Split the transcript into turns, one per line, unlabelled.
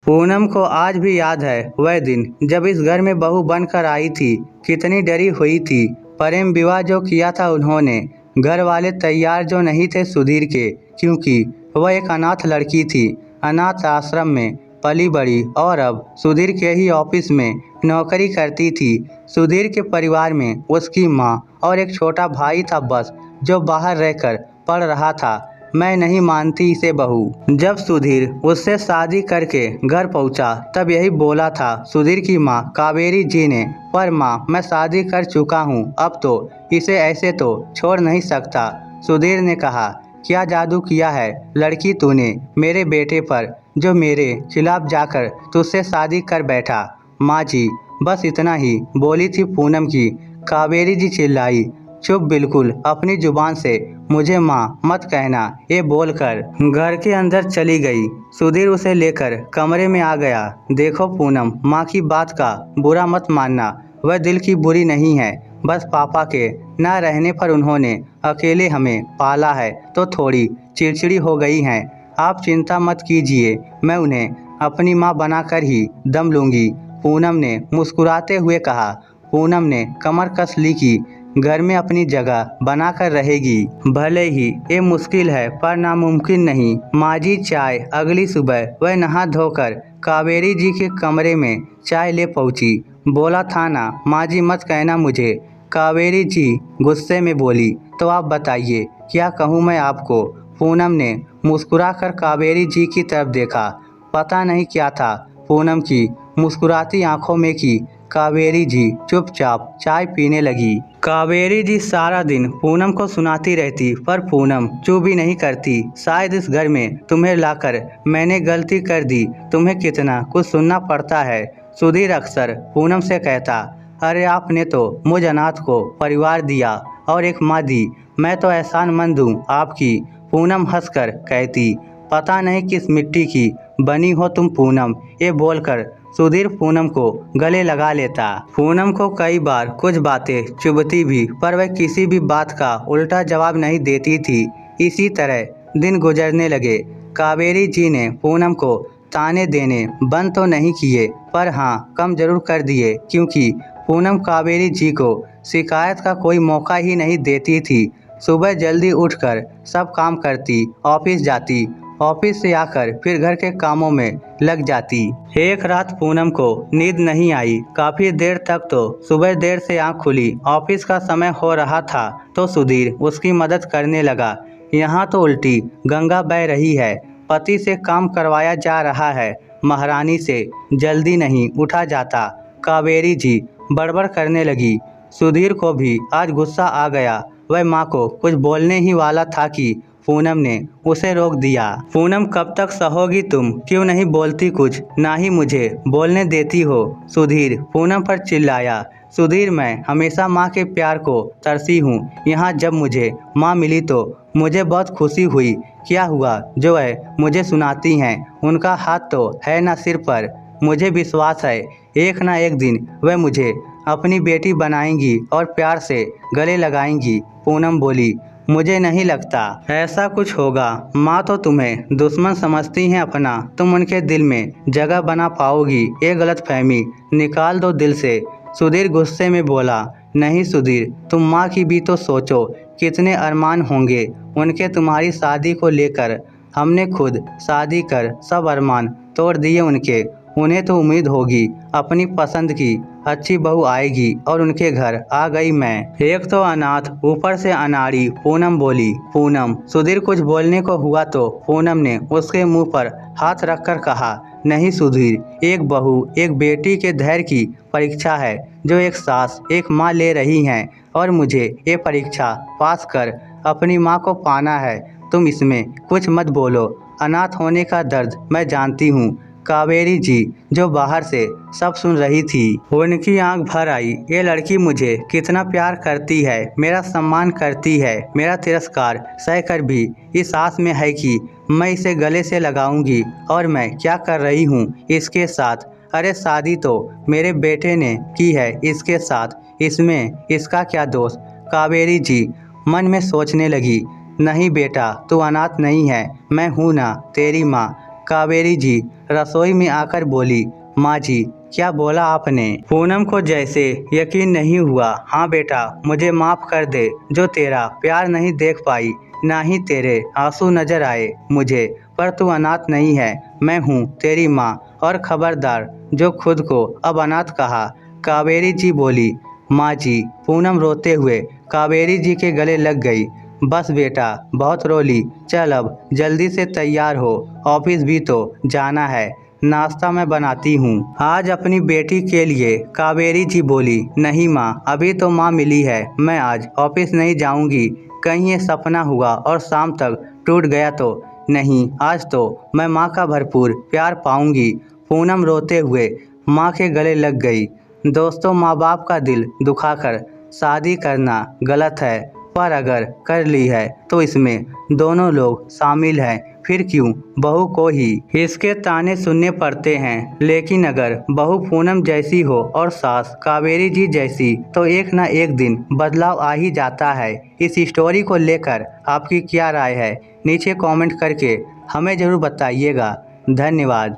पूनम को आज भी याद है वह दिन जब इस घर में बहू बनकर आई थी। कितनी डरी हुई थी। प्रेम विवाह जो किया था उन्होंने, घर वाले तैयार जो नहीं थे सुधीर के, क्योंकि वह एक अनाथ लड़की थी। अनाथ आश्रम में पली बड़ी और अब सुधीर के ही ऑफिस में नौकरी करती थी। सुधीर के परिवार में उसकी माँ और एक छोटा भाई था बस, जो बाहर रहकर पढ़ रहा था। मैं नहीं मानती इसे बहू। जब सुधीर उससे शादी करके घर पहुंचा तब यही बोला था सुधीर की माँ कावेरी जी ने, पर माँ मैं शादी कर चुका हूँ, अब तो इसे ऐसे तो छोड़ नहीं सकता। सुधीर ने कहा, क्या जादू किया है लड़की तूने मेरे बेटे पर, जो मेरे खिलाफ जाकर तुझसे शादी कर बैठा। माँ जी बस इतना ही बोली थी पूनम की। कावेरी जी चिल्लाई, चुप बिल्कुल, अपनी जुबान से मुझे माँ मत कहना, ये बोलकर घर के अंदर चली गई। सुधीर उसे लेकर कमरे में आ गया। देखो पूनम, माँ की बात का बुरा मत मानना, वह दिल की बुरी नहीं है, बस पापा के न रहने पर उन्होंने अकेले हमें पाला है तो थोड़ी चिड़चिड़ी हो गई हैं। आप चिंता मत कीजिए, मैं उन्हें अपनी माँ बनाकर ही दम लूँगी, पूनम ने मुस्कुराते हुए कहा। पूनम ने कमर कस ली कि घर में अपनी जगह बनाकर रहेगी। भले ही ये मुश्किल है पर नामुमकिन नहीं। माँ जी चाय। अगली सुबह वह नहा धोकर कावेरी जी के कमरे में चाय ले पहुँची। बोला था ना माँ जी मत कहना मुझे। कावेरी जी गुस्से में बोली, तो आप बताइए क्या कहूँ मैं आपको। पूनम ने मुस्कुराकर कावेरी जी की तरफ देखा। पता नहीं क्या था पूनम की मुस्कुराती आंखों में कि कावेरी जी चुपचाप चाय पीने लगी। कावेरी जी सारा दिन पूनम को सुनाती रहती पर पूनम चुप भी नहीं करती। शायद इस घर में तुम्हें लाकर मैंने गलती कर दी, तुम्हें कितना कुछ सुनना पड़ता है। सुधीर अक्सर पूनम से कहता, अरे आपने तो मुझ अनाथ को परिवार दिया और एक माँ दी, मैं तो एहसानमंद हूँ आपकी। पूनम हंसकर कहती, पता नहीं किस मिट्टी की बनी हो तुम पूनम। ये बोलकर सुधीर पूनम को गले लगा लेता। पूनम को कई बार कुछ बातें चुभती भी, पर वह किसी भी बात का उल्टा जवाब नहीं देती थी। इसी तरह दिन गुजरने लगे। कावेरी जी ने पूनम को ताने देने बंद तो नहीं किए, पर हाँ कम जरूर कर दिए, क्योंकि पूनम कावेरी जी को शिकायत का कोई मौका ही नहीं देती थी। सुबह जल्दी उठकर सब काम करती, ऑफिस जाती, ऑफिस से आकर फिर घर के कामों में लग जाती। एक रात पूनम को नींद नहीं आई। काफी देर तक तो सुबह देर से आंख खुली। ऑफिस का समय हो रहा था तो सुधीर उसकी मदद करने लगा। यहाँ तो उल्टी गंगा बह रही है। पति से काम करवाया जा रहा है, महारानी से जल्दी नहीं उठा जाता। कावेरी जी बड़बड़ करने लगी। सुधीर को भी आज गुस्सा आ गया। वह माँ को कुछ बोलने ही वाला था कि पूनम ने उसे रोक दिया। पूनम कब तक सहोगी तुम, क्यों नहीं बोलती कुछ, ना ही मुझे बोलने देती हो। सुधीर पूनम पर चिल्लाया। सुधीर मैं हमेशा माँ के प्यार को तरसी हूँ। यहाँ जब मुझे माँ मिली तो मुझे बहुत खुशी हुई। क्या हुआ जो वह मुझे सुनाती हैं, उनका हाथ तो है ना सिर पर। मुझे विश्वास है एक ना एक दिन वह मुझे अपनी बेटी बनाएंगी और प्यार से गले लगाएंगी। पूनम बोली, मुझे नहीं लगता ऐसा कुछ होगा। माँ तो तुम्हें दुश्मन समझती हैं अपना, तुम उनके दिल में जगह बना पाओगी। ये गलतफहमी निकाल दो दिल से। सुधीर गुस्से में बोला, नहीं सुधीर, तुम माँ की भी तो सोचो, कितने अरमान होंगे उनके तुम्हारी शादी को लेकर। हमने खुद शादी कर सब अरमान तोड़ दिए उनके। उन्हें तो उम्मीद होगी अपनी पसंद की अच्छी बहू आएगी और उनके घर आ गई मैं, एक तो अनाथ ऊपर से अनाड़ी। पूनम बोली। पूनम। सुधीर कुछ बोलने को हुआ तो पूनम ने उसके मुंह पर हाथ रखकर कहा, नहीं सुधीर, एक बहू एक बेटी के धैर्य की परीक्षा है जो एक सास एक माँ ले रही हैं, और मुझे ये परीक्षा पास कर अपनी माँ को पाना है। तुम इसमें कुछ मत बोलो। अनाथ होने का दर्द मैं जानती हूँ। कावेरी जी जो बाहर से सब सुन रही थी, उनकी आंख भर आई। ये लड़की मुझे कितना प्यार करती है, मेरा सम्मान करती है, मेरा तिरस्कार सहकर भी इस आस में है कि मैं इसे गले से लगाऊंगी। और मैं क्या कर रही हूँ इसके साथ। अरे शादी तो मेरे बेटे ने की है इसके साथ, इसमें इसका क्या दोष। कावेरी जी मन में सोचने लगी, नहीं बेटा, तू अनाथ नहीं है, मैं हूँ ना तेरी माँ। कावेरी जी रसोई में आकर बोली, माँ जी क्या बोला आपने? पूनम को जैसे यकीन नहीं हुआ। हाँ बेटा, मुझे माफ़ कर दे, जो तेरा प्यार नहीं देख पाई, ना ही तेरे आंसू नजर आए मुझे, पर तू अनाथ नहीं है, मैं हूँ तेरी माँ, और खबरदार जो खुद को अब अनाथ कहा। कावेरी जी बोली, माँ जी। पूनम रोते हुए कावेरी जी के गले लग गई। बस बेटा, बहुत रो ली, चल अब जल्दी से तैयार हो, ऑफिस भी तो जाना है, नाश्ता मैं बनाती हूँ आज अपनी बेटी के लिए। कावेरी जी बोली, नहीं माँ, अभी तो माँ मिली है, मैं आज ऑफिस नहीं जाऊँगी, कहीं ये सपना हुआ और शाम तक टूट गया तो नहीं, आज तो मैं माँ का भरपूर प्यार पाऊँगी। पूनम रोते हुए माँ के गले लग गई। दोस्तों, माँ बाप का दिल दुखाकर शादी करना गलत है, पर अगर कर ली है तो इसमें दोनों लोग शामिल हैं, फिर क्यों बहू को ही इसके ताने सुनने पड़ते हैं। लेकिन अगर बहू पूनम जैसी हो और सास कावेरी जी जैसी, तो एक ना एक दिन बदलाव आ ही जाता है। इस स्टोरी को लेकर आपकी क्या राय है, नीचे कमेंट करके हमें ज़रूर बताइएगा। धन्यवाद।